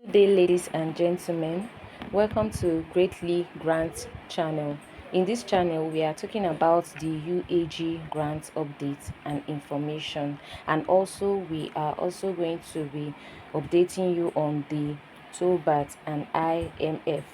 Good day, ladies and gentlemen. Welcome to Greatly Grant channel. In this channel, we are talking about the UAG grant updates and information, and also we are also going to be updating you on the Theobarth and IMF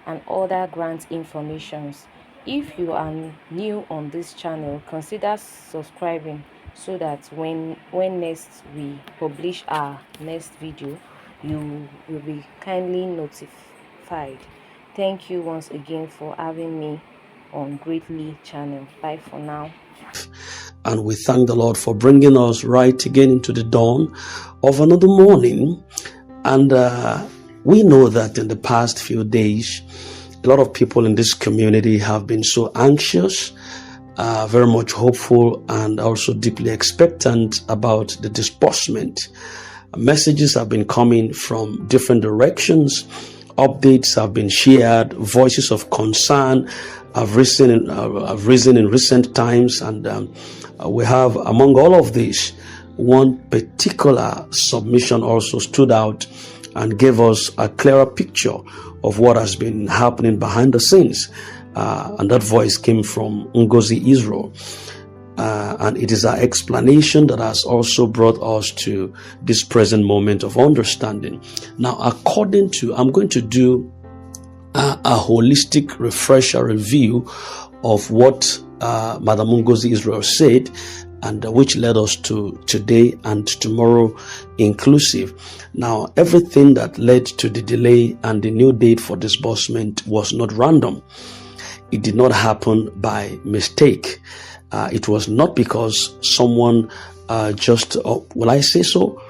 and other grant informations. If you are new on this channel, consider subscribing so that when next we publish our next video, you will be kindly notified. Thank you once again for having me on Greatly channel. Bye for now. And we thank the Lord for bringing us right again into the dawn of another morning. And we know that in the past few days, a lot of people in this community have been so anxious, very much hopeful, and also deeply expectant about the disbursement. Messages have been coming from different directions. Updates have been shared. Voices of concern have risen in recent times, and we have, among all of this, one particular submission also stood out and gave us a clearer picture of what has been happening behind the scenes. And that voice came from Ngozi Israel. And it is our explanation that has also brought us to this present moment of understanding. Now, I'm going to do a holistic refresher review of what Madam Ngozi Israel said, and which led us to today and tomorrow inclusive. Now, everything that led to the delay and the new date for disbursement was not random. It did not happen by mistake. It was not because someone will I say so?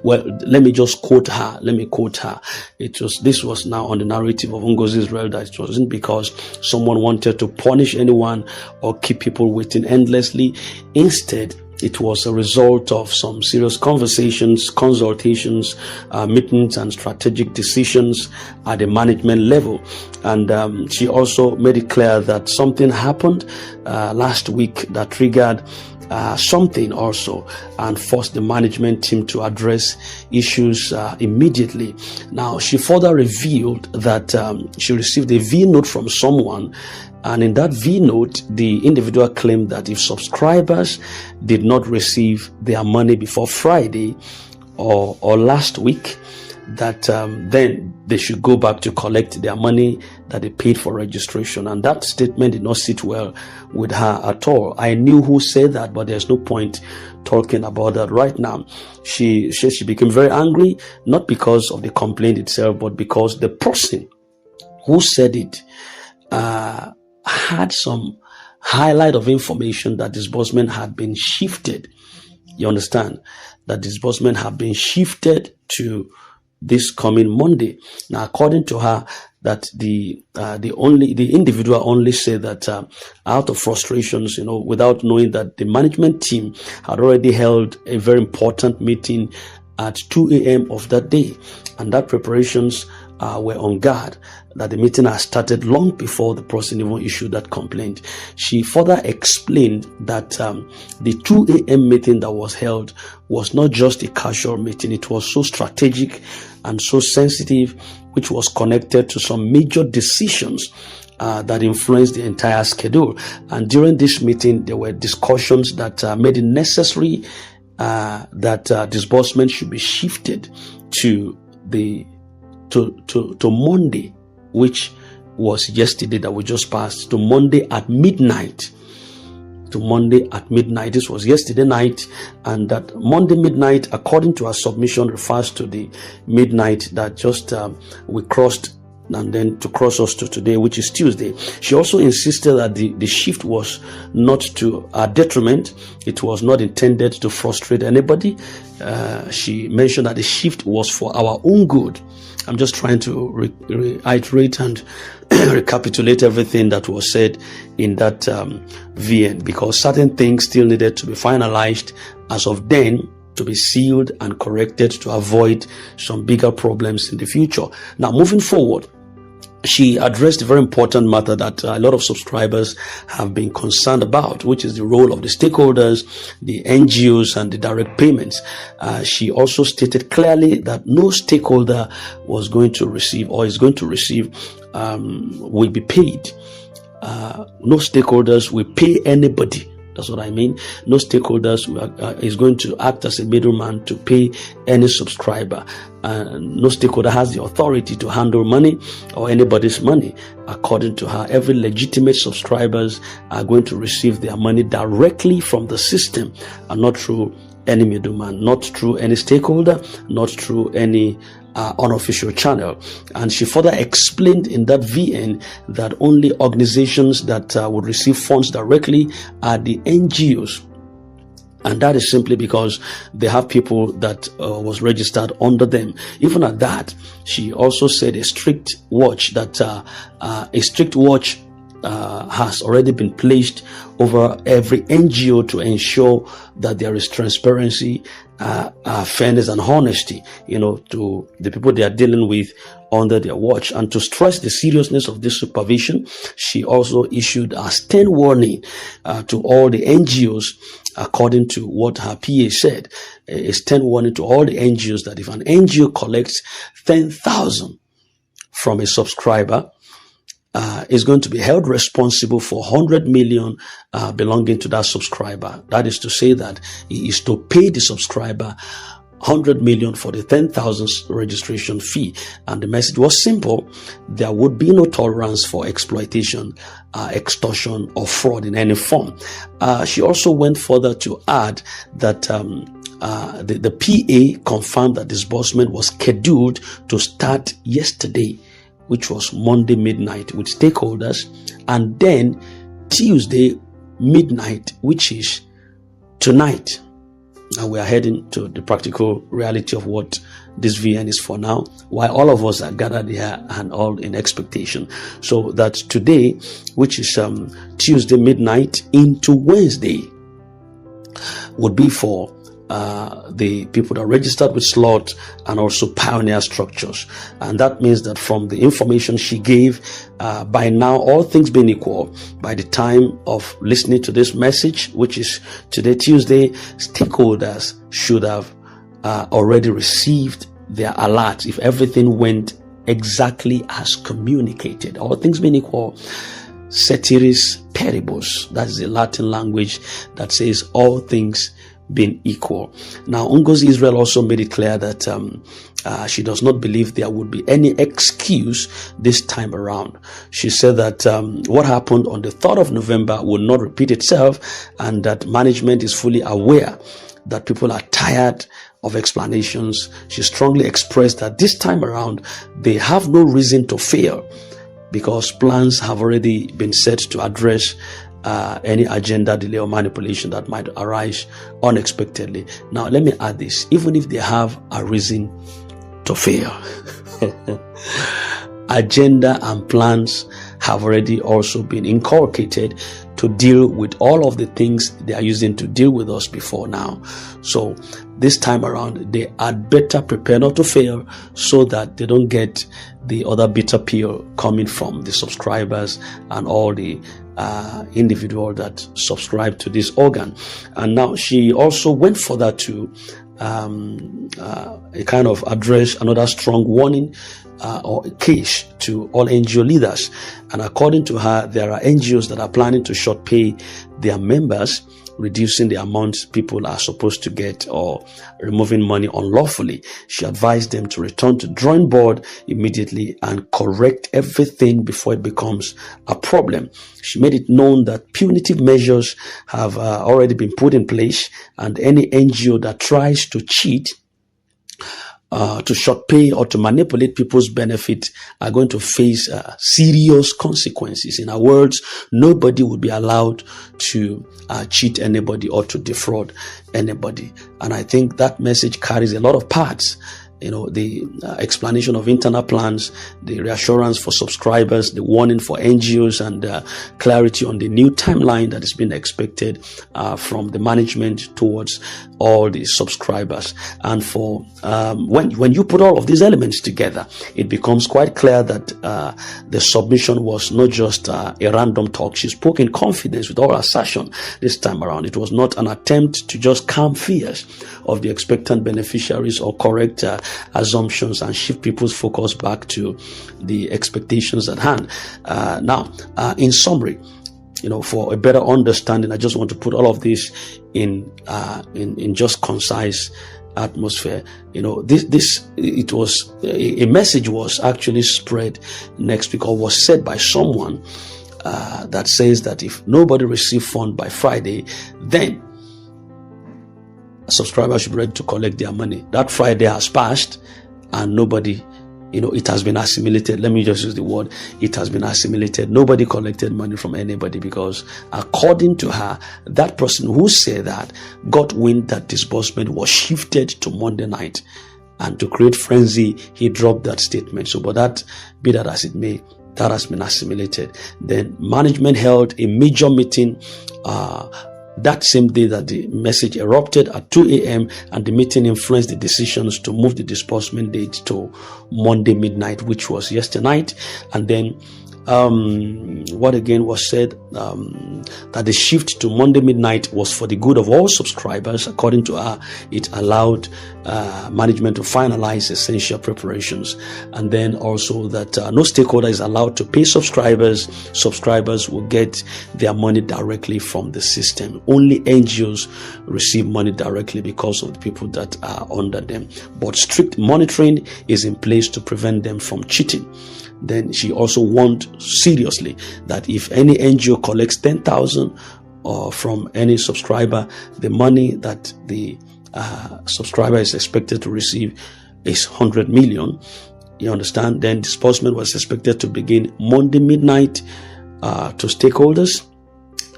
Well, let me just quote her. This was now on the narrative of Ngozi Israel, that it wasn't because someone wanted to punish anyone or keep people waiting endlessly. Instead, it was a result of some serious conversations, consultations, meetings, and strategic decisions at the management level. And she also made it clear that something happened last week that triggered something also and forced the management team to address issues immediately. Now, she further revealed that she received a V note from someone, and in that V note, the individual claimed that if subscribers did not receive their money before Friday or last week, that then they should go back to collect their money that they paid for registration. And that statement did not sit well with her at all. I knew who said that, but there's no point talking about that right now. She said she became very angry, not because of the complaint itself, but because the person who said it had some highlight of information that disbursement had been shifted. You understand? That disbursement had been shifted to this coming Monday. Now, according to her, that the individual only said that out of frustrations, without knowing that the management team had already held a very important meeting at 2 a.m. of that day, and that preparations were on guard, that the meeting had started long before the person even issued that complaint. She further explained that the 2 a.m. meeting that was held was not just a casual meeting. It was so strategic and so sensitive, which was connected to some major decisions that influenced the entire schedule. And during this meeting, there were discussions that made it necessary that disbursement should be shifted to Monday, which was yesterday that we just passed, to Monday at midnight. This was yesterday night, and that Monday midnight, according to our submission, refers to the midnight that just we crossed, and then to cross us to today, which is Tuesday. She also insisted that the shift was not to our detriment. It was not intended to frustrate anybody. She mentioned that the shift was for our own good. I'm just trying to reiterate and recapitulate everything that was said in that VN, because certain things still needed to be finalized as of then, to be sealed and corrected to avoid some bigger problems in the future. Now, moving forward, she addressed a very important matter that a lot of subscribers have been concerned about, which is the role of the stakeholders, the NGOs, and the direct payments. She also stated clearly that no stakeholder was going to receive or is going to receive will be paid. No stakeholders will pay anybody. That's what I mean. No stakeholders is going to act as a middleman to pay any subscriber. No stakeholder has the authority to handle money or anybody's money. According to her, every legitimate subscribers are going to receive their money directly from the system and not through any middleman, not through any stakeholder, not through any unofficial channel. And she further explained in that VN that only organizations that would receive funds directly are the NGOs. And that is simply because they have people that was registered under them. Even at that, she also said a strict watch has already been placed over every NGO to ensure that there is transparency, fairness, and honesty, to the people they are dealing with under their watch. And to stress the seriousness of this supervision, she also issued a stern warning to all the NGOs, according to what her PA said, a stern warning to all the NGOs that if an NGO collects 10,000 from a subscriber, is going to be held responsible for 100 million belonging to that subscriber. That is to say that he is to pay the subscriber 100 million for the 10,000 registration fee. And the message was simple: there would be no tolerance for exploitation, extortion, or fraud in any form. She also went further to add that the PA confirmed that disbursement was scheduled to start yesterday, which was Monday midnight with stakeholders, and then Tuesday midnight, which is tonight. Now we are heading to the practical reality of what this VN is for now, while all of us are gathered here and all in expectation. So that today, which is Tuesday midnight into Wednesday, would be for the people that are registered with slot and also pioneer structures. And that means that from the information she gave, by now, all things being equal, by the time of listening to this message, which is today Tuesday, stakeholders should have already received their alert if everything went exactly as communicated. All things being equal, ceteris paribus, that's the Latin language that says all things being equal. Now, Ngozi Israel also made it clear that she does not believe there would be any excuse this time around. She said that what happened on the 3rd of November will not repeat itself, and that management is fully aware that people are tired of explanations. She strongly expressed that this time around they have no reason to fear, because plans have already been set to address any agenda, delay, or manipulation that might arise unexpectedly. Now, let me add this: even if they have a reason to fear, agenda and plans have already also been inculcated to deal with all of the things they are using to deal with us before now. So this time around, they had better prepare not to fail, so that they don't get the other bitter pill coming from the subscribers and all the individual that subscribe to this organ. And now she also went further to a kind of address another strong warning or a case to all NGO leaders. And according to her, there are NGOs that are planning to short pay their members, reducing the amount people are supposed to get or removing money unlawfully. She advised them to return to drawing board immediately and correct everything before it becomes a problem. She made it known that punitive measures have already been put in place, and any NGO that tries to cheat, to short pay, or to manipulate people's benefit are going to face serious consequences. In other words, nobody would be allowed to cheat anybody or to defraud anybody. And I think that message carries a lot of parts the explanation of internal plans, the reassurance for subscribers, the warning for NGOs, and clarity on the new timeline that is being expected from the management towards all the subscribers. And for when you put all of these elements together, it becomes quite clear that the submission was not just a random talk. She spoke in confidence with all assertion this time around. It was not an attempt to just calm fears of the expectant beneficiaries or correct assumptions and shift people's focus back to the expectations at hand. Now, in summary, for a better understanding, I just want to put all of this in just concise atmosphere. It was a message was actually spread next week, or was said by someone that says that if nobody receives fund by Friday, then subscribers should be ready to collect their money. That Friday has passed and nobody, it has been assimilated. Let me just use the word, it has been assimilated. Nobody collected money from anybody, because according to her, that person who said that got wind that disbursement was shifted to Monday night, and to create frenzy, he dropped that statement. So, but that, be that as it may, that has been assimilated. Then management held a major meeting that same day that the message erupted at 2 a.m. and the meeting influenced the decisions to move the disbursement date to Monday midnight, which was yesterday night. And then what again was said, that the shift to Monday midnight was for the good of all subscribers. According to her, it allowed management to finalize essential preparations, and then also that no stakeholder is allowed to pay subscribers. Subscribers will get their money directly from the system. Only NGOs receive money directly because of the people that are under them, but strict monitoring is in place to prevent them from cheating. Then she also warned seriously that if any NGO collects 10,000 from any subscriber, the money that the subscriber is expected to receive is 100 million. You understand? Then disbursement was expected to begin Monday midnight to stakeholders,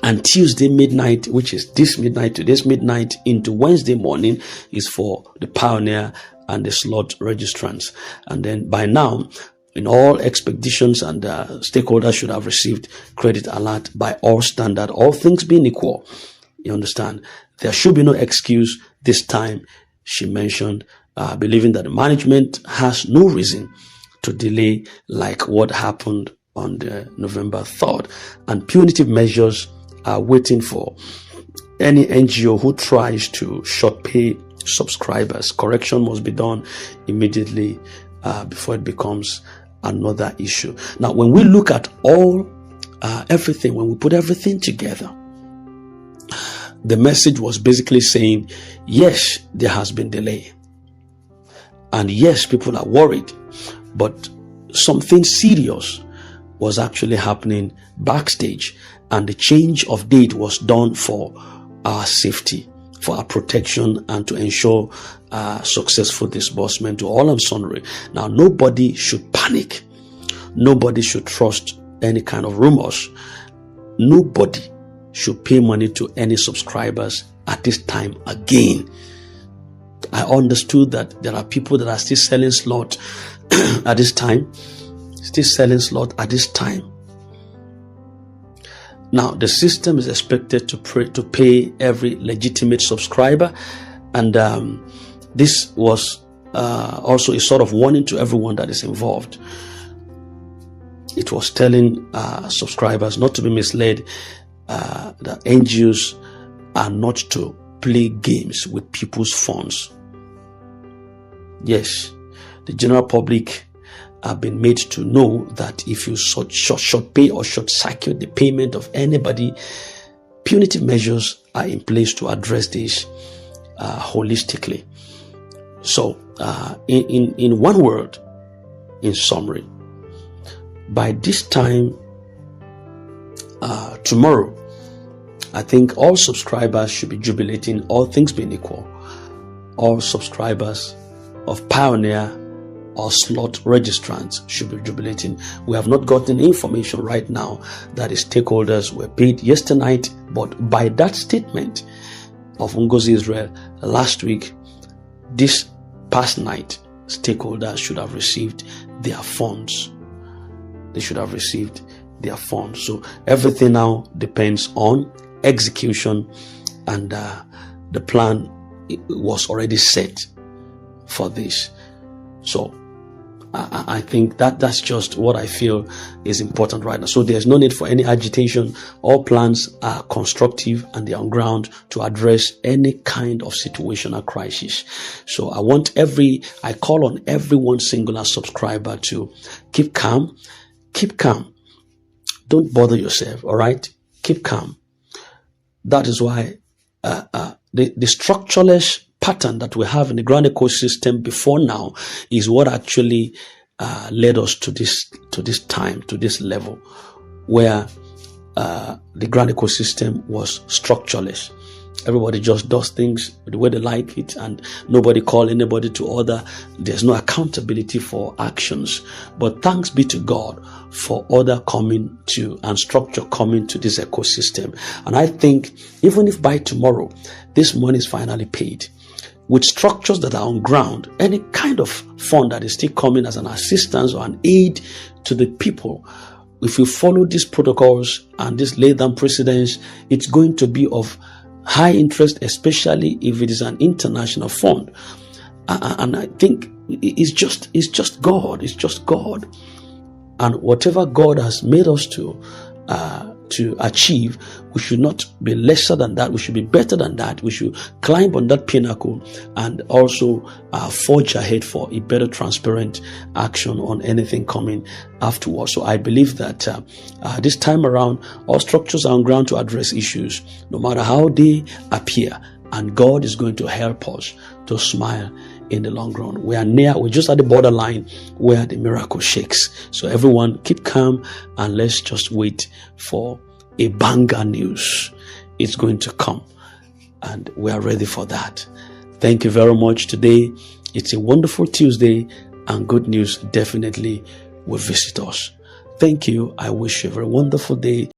and Tuesday midnight, which is this midnight to this midnight, into Wednesday morning, is for the pioneer and the slot registrants. And then by now, in all expectations, and stakeholders should have received credit alert by all standard, all things being equal. You understand? There should be no excuse this time, she mentioned, believing that the management has no reason to delay like what happened on the November 3rd. And punitive measures are waiting for any NGO who tries to short pay subscribers. Correction must be done immediately before it becomes another issue. Now, when we look at all everything, when we put everything together, the message was basically saying, yes, there has been delay, and yes, people are worried, but something serious was actually happening backstage, and the change of date was done for our safety, for our protection, and to ensure successful disbursement to all and sundry. Now, nobody should panic. Nobody should trust any kind of rumors. Nobody should pay money to any subscribers at this time again. I understood that there are people that are still selling slot at this time. Now, the system is expected to pay every legitimate subscriber, and this was also a sort of warning to everyone that is involved. It was telling subscribers not to be misled, that NGOs are not to play games with people's funds. Yes, the general public have been made to know that if you short pay or short circuit the payment of anybody, punitive measures are in place to address this holistically. So, in one word, in summary, by this time tomorrow, I think all subscribers should be jubilating, all things being equal. All subscribers of Pioneer or slot registrants should be jubilating. We have not gotten information right now that the stakeholders were paid yesterday night, but by that statement of Ngozi Israel last week, this past night, stakeholders should have received their funds. They should have received their funds. So everything now depends on execution, and the plan was already set for this. So I think that's just what I feel is important right now. So there's no need for any agitation. All plans are constructive and they're on ground to address any kind of situational crisis. So I call on every one singular subscriber to keep calm. Keep calm. Don't bother yourself, all right? Keep calm. That is why the structureless pattern that we have in the grant ecosystem before now is what actually led us to this level where the grant ecosystem was structureless. Everybody just does things the way they like it, and nobody call anybody to order. There's no accountability for actions. But thanks be to God for order coming to and structure coming to this ecosystem. And I think even if by tomorrow this money is finally paid, with structures that are on ground, any kind of fund that is still coming as an assistance or an aid to the people, if you follow these protocols and this laid down precedents, it's going to be of high interest, especially if it is an international fund. And I think it's just God. It's just God. And whatever God has made us to achieve, we should not be lesser than that. We should be better than that. We should climb on that pinnacle and also forge ahead for a better transparent action on anything coming afterwards. So I believe that this time around, all structures are on ground to address issues, no matter how they appear. And God is going to help us to smile in the long run. We're just at the borderline where the miracle shakes. So everyone keep calm and let's just wait for a banger news. It's going to come and we are ready for that. Thank you very much. Today, it's a wonderful Tuesday and good news definitely will visit us. Thank you. I wish you a very wonderful day.